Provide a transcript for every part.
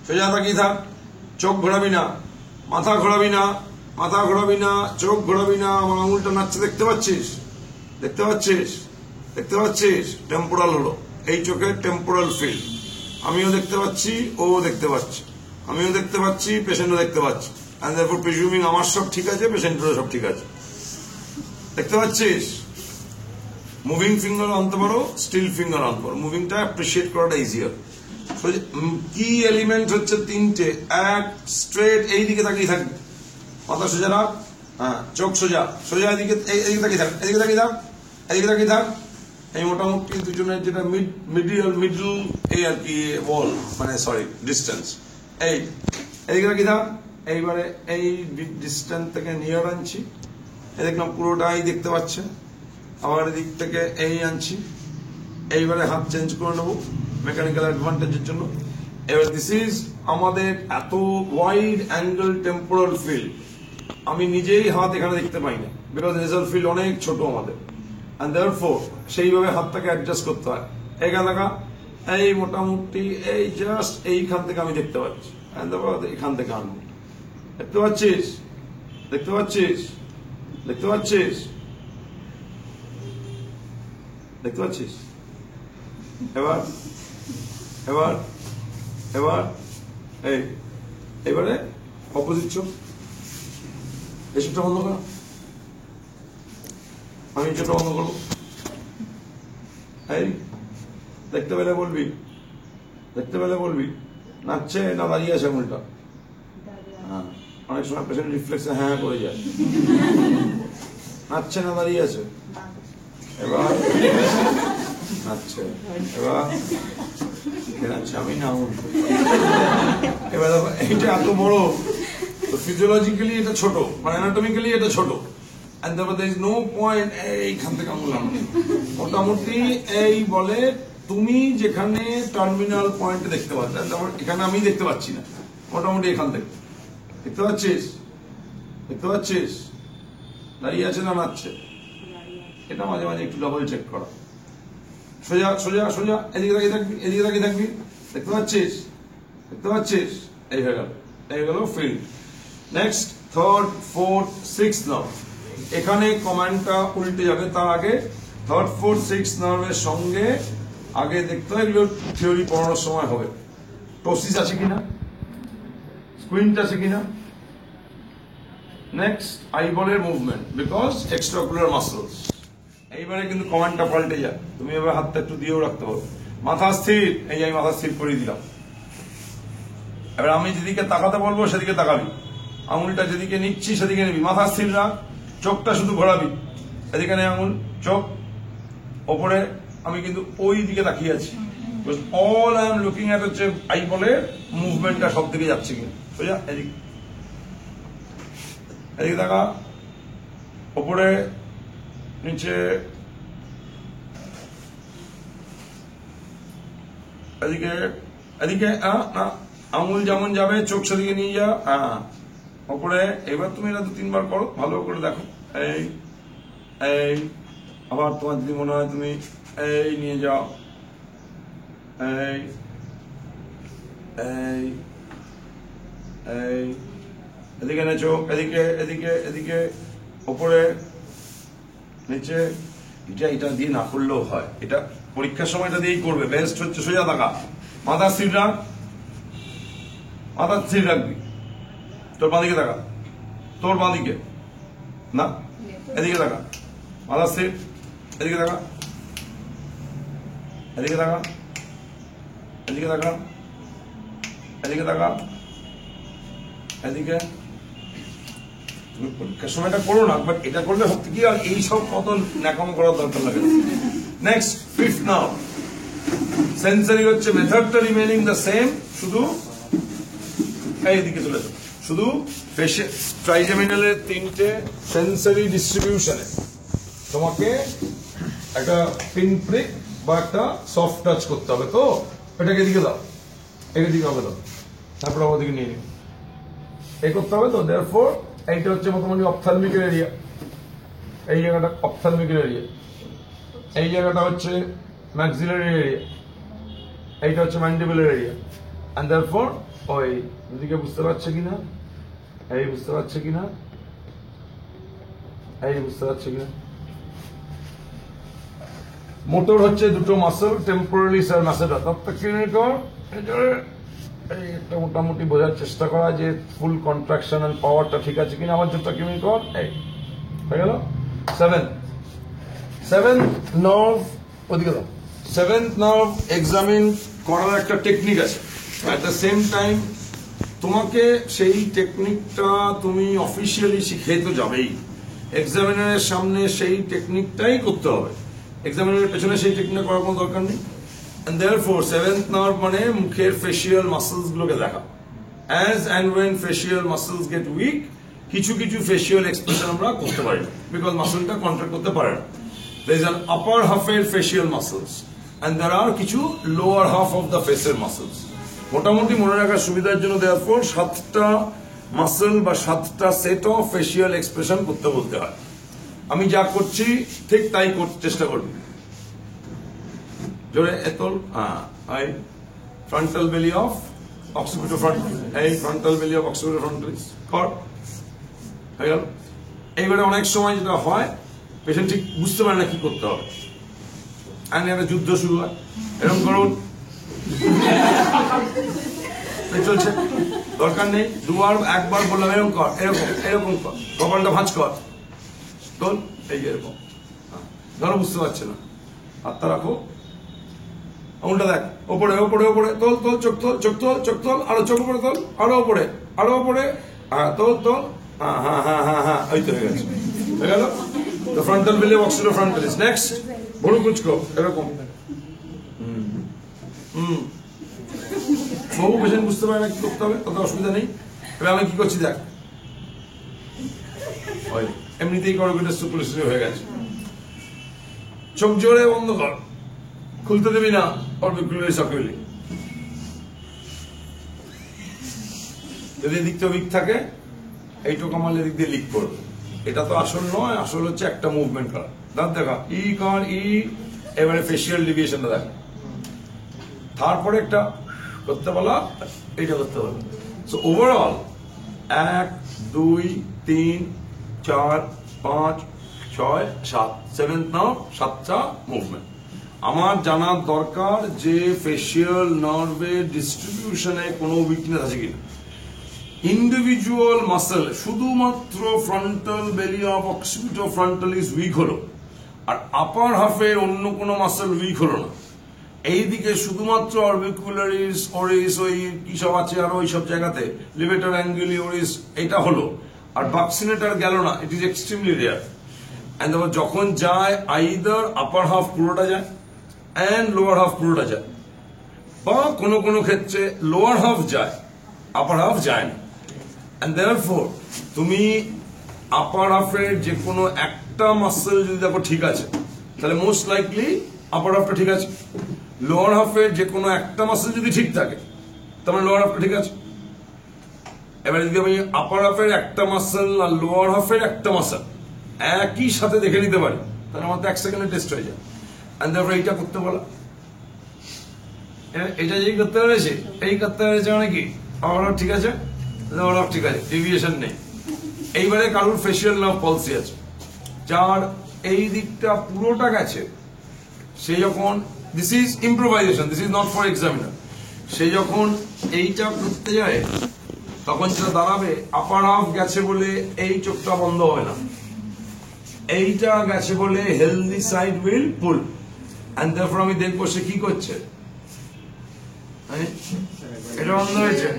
সোজা তাকিয়ে থাক, চোখ ঘোরাবি না, মাথা ঘোরাবি না, মাথা ঘোরাবি না, চোখ ঘোরাবি না। আমার আঙুলটা নাচছে, দেখতে পাচ্ছিস? দেখতে পাচ্ছিস? দেখতে পাচ্ছিস? টেম্পোরাল হলো, এই চোখের টেম্পোরাল ফিল্ড। আমিও দেখতে পাচ্ছি, ও দেখতে পাচ্ছে, আমিও দেখতে পাচ্ছি, পেশেন্টও দেখতে পাচ্ছে। এন্ড দেয়ারফর প্রিজুমিং আমার সব ঠিক আছে, পেশেন্টেরও সব ঠিক আছে। দেখতে পাচ্ছিস? মুভিং ফিঙ্গার আনতে পারো, স্টিল ফিঙ্গার আনতে পারো। মুভিংটা অ্যাপ্রিসিয়েট করাটা ইজিয়ার। কি এলিমেন্ট হচ্ছে তিনটে। এক, স্ট্রেট, এই দিকে তাকিয়ে থাকবে, মাথা সোজা রাখ, হ্যাঁ, চোখ সোজা, সোজা এদিকে, এদিকে তাকিয়ে থাক, এদিকে তাকিয়ে থাক, এদিকে তাকিয়ে থাক। এই মোটামুটি দুজনের যেটা মিডল এই আর কি ওয়াল, মানে সরি ডিস্টেন্স, এই এদিকে তাকিয়ে থাক। এইবারে এই ডিস্টেন্স থেকে নিয়ার আনছি, এই দেখলাম পুরোটাই দেখতে পাচ্ছে। আবার এদিক থেকে এই আনছি, এইবারে হাত চেঞ্জ করে নেবো মেকানিক্যাল অ্যাডভান্টেজের জন্য। এবার দিস ইজ আমাদের এত ওয়াইড অ্যাঙ্গেল টেম্পোরাল ফিল্ড, আমি নিজেই হাত এখানে দেখতে পাই না, বিকজ রেজাল্ট ফিল্ড অনেক ছোট আমাদের। এন্ড দেয়ারফর সেইভাবে হাতটাকে অ্যাডজাস্ট করতে হয়। এখানে দেখা, এই মোটামুটি এই জাস্ট এইখান থেকে আমি দেখতে পাচ্ছি, এখান থেকে আনবো। দেখতে পাচ্ছিস? দেখতে পাচ্ছিস? দেখতে পাচ্ছিস? দেখতে পাচ্ছিস? এবার এবার এবার এই এবারে অপোজিট চোখ, এই চোখটা বন্ধ করো, আমি চোখটা বন্ধ করবো। এই দেখতে পেলে বলবি, দেখতে পেলে বলবি নাচছে না দাঁড়িয়ে আছে আঙুলটা। হ্যাঁ, অনেক সময় পেশেন্ট রিফ্লেক্সে হ্যাঁ করে যায়। নাচছে না দাঁড়িয়ে আছে? এবার নাচছে, এবার নাচছে, আমি না আঙুল। এবার এইটা এত বড়, তো ফিজিওলজিক্যালি এটা ছোট, মানে অ্যানাটমিক্যালি এটা ছোট। And there is no point এইখান থেকে আঙুল আনতে। মোটামুটি এই বলে তুমি যেখানে টার্মিনাল পয়েন্ট দেখতে পাচ্ছ, এখানে আমি দেখতে পাচ্ছি না, মোটামুটি এখান থেকে দেখতে পাচ্ছিস? দেখতে পাচ্ছিস? দাঁড়িয়ে আছে না নাচছে? এটা মাঝে মাঝে একটু ডবল চেক করা। সোজা সোজা সোজা, এদিকে তাকিয়ে থাকবি, এদিকে তাকিয়ে থাকবি। দেখতে পাচ্ছিস? দেখতে পাচ্ছিস? এই হয়ে গেল, এই গেল field. Next third, fourth, six nerve. এখানে কমান্ডটা উল্টে যাবে, তার আগে থার্ড, ফোর্থ, সিক্স নার্ভের সঙ্গে আগে দেখতে হয়, এগুলো থিওরি পড়ানোর সময় হবে। টোসিস আছে কিনা, স্কুইন্ট আছে কিনা। নেক্সট আইবলের মুভমেন্ট, বিকজ এক্সট্রাকুলার মাসলস। এইবারে কিন্তু কমান্ডটা পাল্টে যায়, তুমি এবার হাতটা একটু দিয়েও রাখতে পারো। মাথা স্থির, এই আমি মাথা স্থির করে দিলাম। এবার আমি যেদিকে তাকাতে বলবো সেদিকে তাকাবি, আঙুলটা যেদিকে নিচ্ছি সেদিকে নিবি, মাথা স্থির রাখ, চোখটা শুধু ঘোরাবি, এদিকে নেই আঙুল, চোখ ওপরে। আমি কিন্তু ওই দিকে তাকিয়ে আছি, অল আই এম লুকিং এট হচ্ছে আইবলের মুভমেন্টটা সব দিকে যাচ্ছে কিনা। সোজা এদিকে, এদিকে তাকা, ওপরে নিচে, এদিকে এদিকে, না আঙুল যেমন যাবে চোখ সেদিকে নিয়ে যা, ওপরে। এবার তুমি এটা 2-3 বার করো, ভালো করে দেখো। এই এই আবার তোমার যদি মনে হয় তুমি এই নিয়ে যাও, এই এই এই এদিকে নেচো, এদিকে এদিকে এদিকে, ওপরে নিচে। এটা দিয়ে না করলেও হয়, এটা পরীক্ষার সময় এটা দিয়েই করবে। বেস্ট হচ্ছে সোজা থাকা, মাথা স্থির রাখ, মাথা স্থির রাখবি। তোর বাঁদিকে থাকা, তোর বাঁদিকে না, এদিকে থাকা, মাথা স্থির, এদিকে থাকা, এদিকে থাকা, এদিকে থাকা, এদিকে থাকা, এদিকে। তুমি পরীক্ষার সময় এটা করো না, বাট এটা করলে সত্যি কি আর এইসব কত ন্যাকাম করার দরকার লাগে। নেক্সট ফিফথ নাও, সেন্সারি হচ্ছে মেথডটা রিমেনিং দ্য সেম, শুধু এইদিকে চলে যাও। শুধু ট্রাইজেমিনালের 3টে সেন্সারি ডিস্ট্রিবিউশনে তোমাকে একটা পিন প্রিক বা একটা সফট টাচ করতে হবে। তো এটাকে এদিকে দাও, এদিকে হবে দাও, তারপর আমার দিকে নিয়ে নিও, এই করতে হবে। তো দেয়ারফর এইটা হচ্ছে মোটামুটি অপথ্যালমিকের এরিয়া, এই জায়গাটা অপথ্যালমিকের এরিয়া, এই জায়গাটা হচ্ছে ম্যাক্সিলারি এরিয়া, এইটা হচ্ছে ম্যান্ডিবুলার এরিয়া, and therefore ওই এদিকে বুঝতে পারছে কিনা, এই বুঝতে পারছে কিনা, এই বুঝতে পারছে কিনা, মোটর হচ্ছে দুটো মাসল, টেম্পোরারি স্যার মাসেলটা এই একটা মোটামুটি বোঝার চেষ্টা করা যে ফুল কন্ট্রাকশনাল পাওয়ারটা ঠিক আছে কিনা। আমার যেটা কিমি কর এই হয়ে গেল। সেভেন্থ নার্ভ ওদিকে দাও। সেভেন্থ নার্ভ এক্সামিন করার একটা টেকনিক আছে। অ্যাট দ্য সেম টাইম তোমাকে সেই টেকনিকটা তুমি অফিসিয়ালি শিখে তো যাবেই, এক্সামিনারের সামনে সেই টেকনিকটাই করতে হবে। এক্সামিনারের পেছনে সেই টেকনিক করার কোনো দরকার নেই। And therefore, seventh nerve মানে মুখের facial muscles গুলোকে দেখা। As and when facial muscles get weak, কিছু কিছু facial expression আমরা করতে পারি না, because muscleটা contract করতে পারে না। There is an upper half এর facial muscles, and there are কিছু lower half of the facial muscles. মোটামুটি মনে রাখার সুবিধার জন্য therefore 7টা মাসল বা 7টা সেট অফ facial expression করতে বলতে হয়। আমি যা করছি ঠিক তাই করতে চেষ্টা করবি। জোরে এতল আই ফ্রন্টাল বেলি অফ অক্সিপিটো ফ্রন্টালিস, এই ফ্রন্টাল বেলি অফ অক্সিপিটো ফ্রন্টালিস কর হয়ে গেল। এইবারে অনেক সময় যেটা হয় পেশেন্ট ঠিক বুঝতে পারে না কি করতে হবে, আর একটা যুদ্ধ শুরু হয়, এরকম করুন চলছে, দরকার নেই। দুবার একবার বললাম এরকম কর, এরকম এরকম কর, কপালটা ভাঁজ কর, তোল এই যে এরকম, ধরো বুঝতে পারছে না, হাতটা রাখো, আঙুলটা দেখ ওপরে ওপরে ওপরে, তোল তোল, চোখ তোল, চোখ তোল, চোখ তোল, আরো চোখ উপরে তোল, আরো ওপরে, আরো ওপরে, হ্যাঁ তোল তোল, হ্যাঁ হ্যাঁ হ্যাঁ হ্যাঁ হ্যাঁ, এই তো হয়ে গেছে, হয়ে গেল। তো ফ্রন্টাল বেলি অক্সিপিটো ফ্রন্টালিস। নেক্সট ভুরু কুচকো, এরকম। বহু পেশেন্ট বুঝতে পারে না কি করতে হবে, তত অসুবিধা নেই। এবার আমি কি করছি দেখ, এমনিতেই করোগেটাস সুপুলিসি হয়ে গেছে। চোখ জোরে বন্ধ কর, খুলতে দেবি না, অরবিকুলারি সার্কুলি। যদি এদিকটা উইক থাকে এইটুকু আমার এদিক দিয়ে লিক করবে। এটা তো আসল নয়, আসল হচ্ছে একটা মুভমেন্ট করা। দাঁত দেখা, ই কর, ই, এবারে ফেসিয়াল ডিভিয়েশনটা দেখা, তারপরে একটা করতে বলা, এইটা করতে বলা। সো ওভারঅল 1 2 3 4 5 6 7 সেভেন্থ নার্ভ 7টা মুভমেন্ট। আমার জানার দরকার যে ফেসিয়াল নার্ভের ডিস্ট্রিবিউশনে কোনো উইকনেস আছে কিনা। ইন্ডিভিজুয়াল মাসেল শুধুমাত্র ফ্রন্টাল বেলি অফ অক্সিপিটো ফ্রন্টালিস উইক হলো, আর আপার হাফের অন্য কোনো মাসেল উইক হলো না। এইদিকে শুধুমাত্র অরবিকুলারিস, ওরিস, ওই কি সব আছে আর ওই সব জায়গাতে লিভেটার অ্যাঙ্গুলি, ওরিস, এটা হলো, আর বাক্সিনেটার গেল না। It is extremely rare. And যখন যায় আইদার আপার হাফ পুরোটা যায় এন্ড লোয়ার হাফ পুরোটা যায়, বা কোনো কোনো ক্ষেত্রে লোয়ার হাফ যায়, আপার হাফ যায় না। এন্ড দেয়ারফোর তুমি আপার হাফের যে কোনো একটা মাসেল যদি দেখো ঠিক আছে, তাহলে মোস্ট লাইকলি আপার হাফটা ঠিক আছে। লোয়ার হাফের যে কোনো একটা মাসেল যদি ঠিক থাকে, তাহলে লোয়ার হাফটা ঠিক আছে। এবারে যদি আমি আপার হাফের একটা মাসেল আর লোয়ার হাফের একটা মাসেল একই সাথে দেখে নিতে পারি, তাহলে আমার তো 1 সেকেন্ডে টেস্ট হয়ে যায়। এন্ড তারপরে এইটা করতে বলা, এটা যেই করতে পেরেছি, এই করতে পেরেছে মানে কি আপার হাফ ঠিক আছে, লোয়ার হাফ ঠিক আছে, ডেভিয়েশন নেই। এইবারে কারোর ফেসিয়াল নার্ভ পলসি আছে, যার এই দিকটা পুরোটা গেছে, সে যখন, this is improvisation, this is not for examiner, সে যখন এইটা করতে যায় তখন যেটা দাঁড়াবে, আপার হাফ গেছে বলে এই চোখটা বন্ধ হবে না, এইটা গেছে বলে healthy side will pull. And তারপর আমি দেখবো সে কি করছে, এটা বন্ধ হয়েছে,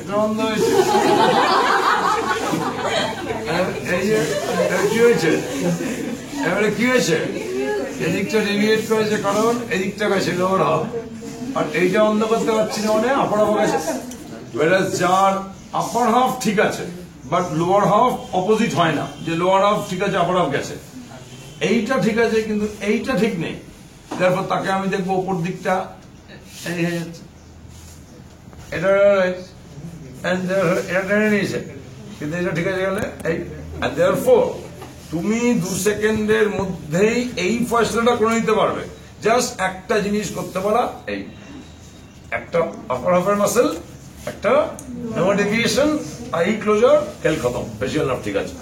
এটা বন্ধ হয়েছে, এই যে কি হয়েছে, এবারে কি হয়েছে, এদিকটা ডেভিয়েট করেছে কারণ এদিকটা গেছে লোয়ার হাফ, আর এইটা বন্ধ করতে পারছি না মানে আপার হাফ গেছে। যার আপার হাফ ঠিক আছে বাট লোয়ার হাফ অপোজিট হয় না, যে লোয়ার হাফ ঠিক আছে আপার হাফ গেছে, এইটা ঠিক আছে কিন্তু এইটা ঠিক নেই, তারপর তাকে আমি দেখবো উপর দিকটা এটা টেনে নিয়েছে কিন্তু এটা ঠিক আছে গেলে এই। তুমি 2 সেকেন্ডের মধ্যেই এই ফয়সলাটা করে নিতে পারবে, জাস্ট একটা জিনিস করতে পারা, এই একটা আপার হাফের মাসেল, একটা নেভার ডেভিয়েশন, আই ক্লোজার, খেল খতম, ফেসিয়াল নার্ভ ঠিক আছে।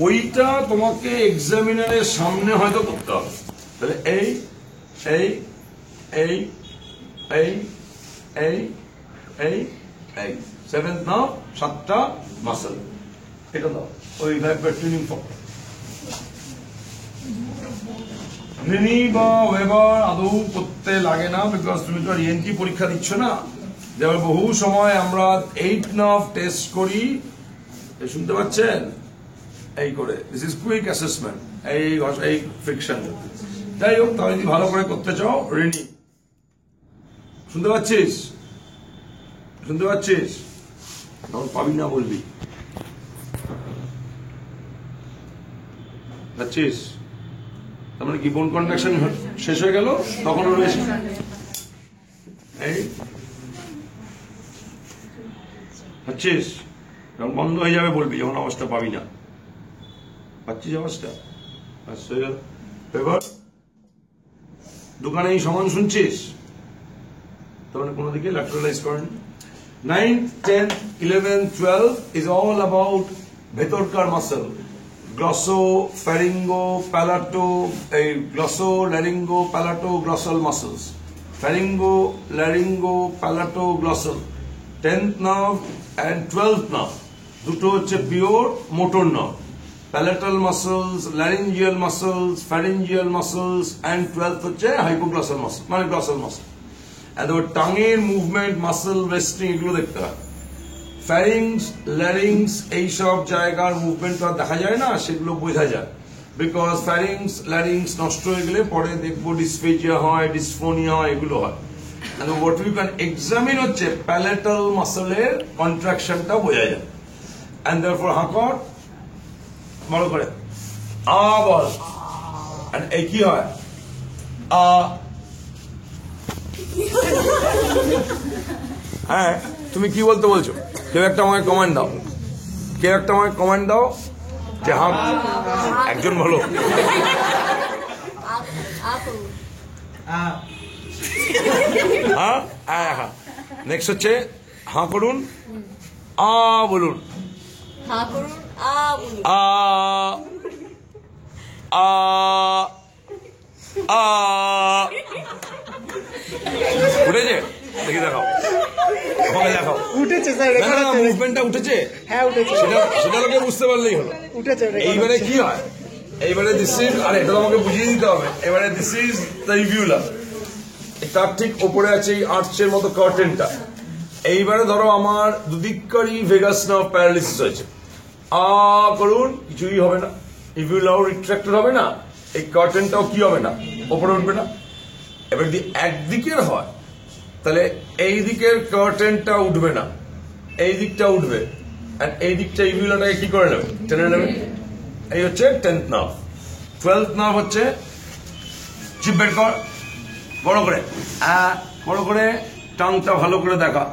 ওইটা তোমাকে এক্সামিনারের সামনে হয়তো করতে হবে। তাহলে এই এই এই এই এই এই এই সেভেন্থ নার্ভ, 7টা মাসেল, এটা দাও ওই ট্রেনিং ফর্ম। রিনি বা ওয়েবার আদৌ করতে লাগে না, বিকজ তুমি তো ইএনটি পরীক্ষা দিচ্ছ না। যেমন বহু সময় আমরা 8 নার্ভ টেস্ট করি, শুনতে পাচ্ছেন, এই করে দিস ইজ কুইক অ্যাসেসমেন্ট, এই ফ্রিকশন। যাই হোক, তাহলে যদি ভালো করে করতে চাও, রিনি শুনতে পাচ্ছিস, শুনতে পাচ্ছিস, তখন পাবি না বলবি, পাচ্ছিস? তার মানে কি বোন কন্ডাকশন শেষ হয়ে গেল, তখন রয়েছে এই পাচ্ছিস, যখন বন্ধ হয়ে যাবে বলবি, যখন অবস্থা পাবি না। পাচ্ছিস অবস্থা? এবার দোকানে এই সমান শুনছিস, তখন কোনো দিকে ল্যাটারালাইজ করেন। 9th, 10th, 11th, 12th is all about ভেতরকার মাসেল, গ্লসো ফ্যারিঙ্গো প্যালাটো, এই glosso laryngo palato glossal muscles, pharyngo laryngo palato glossal. 10th nerve and 12th nerve দুটো হচ্ছে pure motor nerve, palatal muscles, laryngeal muscles, pharyngeal muscles, and 12th হচ্ছে hypoglossal muscle, মানে glossal muscle. আর টাঙের movement, muscle resting, এগুলো দেখতে হয়। ফ্যারিংস, larynx, এইসব জায়গার মুভমেন্ট তো দেখা যায় না, সেগুলো বোঝা যায়। বিকজ ফ্যারিংস ল্যারিংস নষ্ট হয়ে গেলে পরে দেখবো ডিসফেজিয়া হয়, ডিসফোনিয়া হয়, এগুলো হয়। and what we can examine হচ্ছে প্যালেটাল মাসেলের কন্ট্রাকশনটা বোঝা যায়। and therefore হাঁকর বড় করে আ বল, and এই কি হয় আ। হ্যাঁ, তুমি কি বলতে বলছো? কেউ একটা আমাকে কমেন্ট দাও, কেউ একটা আমাকে কমেন্ট দাও যে হ্যাঁ, একজন বলো। হ্যাঁ হ্যাঁ হ্যাঁ, নেক্সট হচ্ছে হাঁ করুন, আ বলুন, আ আ আ। উঠেছে? দেখি দেখাও, আমাকে দেখাও। উঠেছে স্যার, মুভমেন্টটা উঠেছে? হ্যাঁ উঠেছে। সেটা লোকে বুঝতে পারলেই হলো। উঠেছে। এইবারে কি হয়, এইবারে দিস ইজ, আরে এটা আমাকে বুঝিয়ে দিতে হবে। এবারে দিস ইজ দ্য ইভিউলা, তার ঠিক ওপরে আছে এই আর্চের মতো কার্টেনটা। এইবারে ধরো আমার দুদিককারই ভেগাস নার্ভ প্যারালিসিস হয়েছে, আ করুন, কিছুই হবে না, ইভিউলাও রিট্রাক্টেড হবে না, এই কার্টেনটাও কি হবে না, ওপরে উঠবে না। এবার যদি একদিকের হয়, তাহলে এই দিকের কার্টেনটা উঠবে না, এই দিকটা উঠবে, আর এই দিকটা ইভিউলাটাকে কি করে নেবে, টেনে নেবে। এই হচ্ছে 10th নার্ভ। 12th নার্ভ হচ্ছে জিভ বের কর, বড় করে, বড় করে, টাংটা ভালো করে দেখা।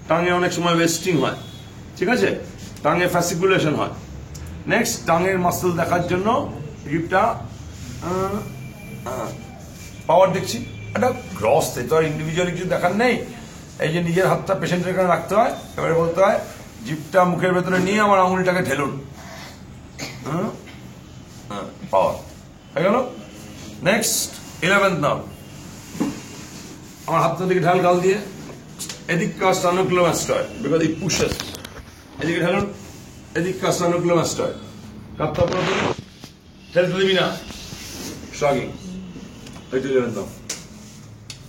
টাঙে অনেক সময় ওয়েস্টিং হয়, ঠিক আছে, টাঙে ফ্যাসিকুলেশন হয়। নেক্সট, টাঙের মাসেল দেখার জন্য জিভটা পাওয়ার দেখছি, একটা গ্রস, তো আর ইন্ডিভিজুয়ালি কিছু দেখার নেই। এই যে নিজের হাতটা পেশেন্টের কাছে রাখতে হয়, এবারে বলতে হয় জিভটা মুখের ভেতরে নিয়ে আমার আঙুলটাকে ঠেলুন, পাওয়ার হয়ে গেল। নেক্সট 11th নার্ভ, আমার হাতটা দিকে ঢাল গাল দিয়ে, এদিক কাজ স্টানোক্লোমাস্টয়েড, বিকজ ইট পুশেস, এদিকে ঢালুন, এদিক কাজ স্টানোক্লোমাস্টয়েড, কাপটা পুরো ঠেলতে দিবি না, স্ট্রাগিং। এই 11th nerve,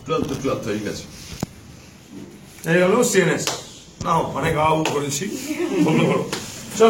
12th to 12th হয়ে গেছে। এই হলো সিএনএস। নাও অনেক গাও করেছি, বলো করো।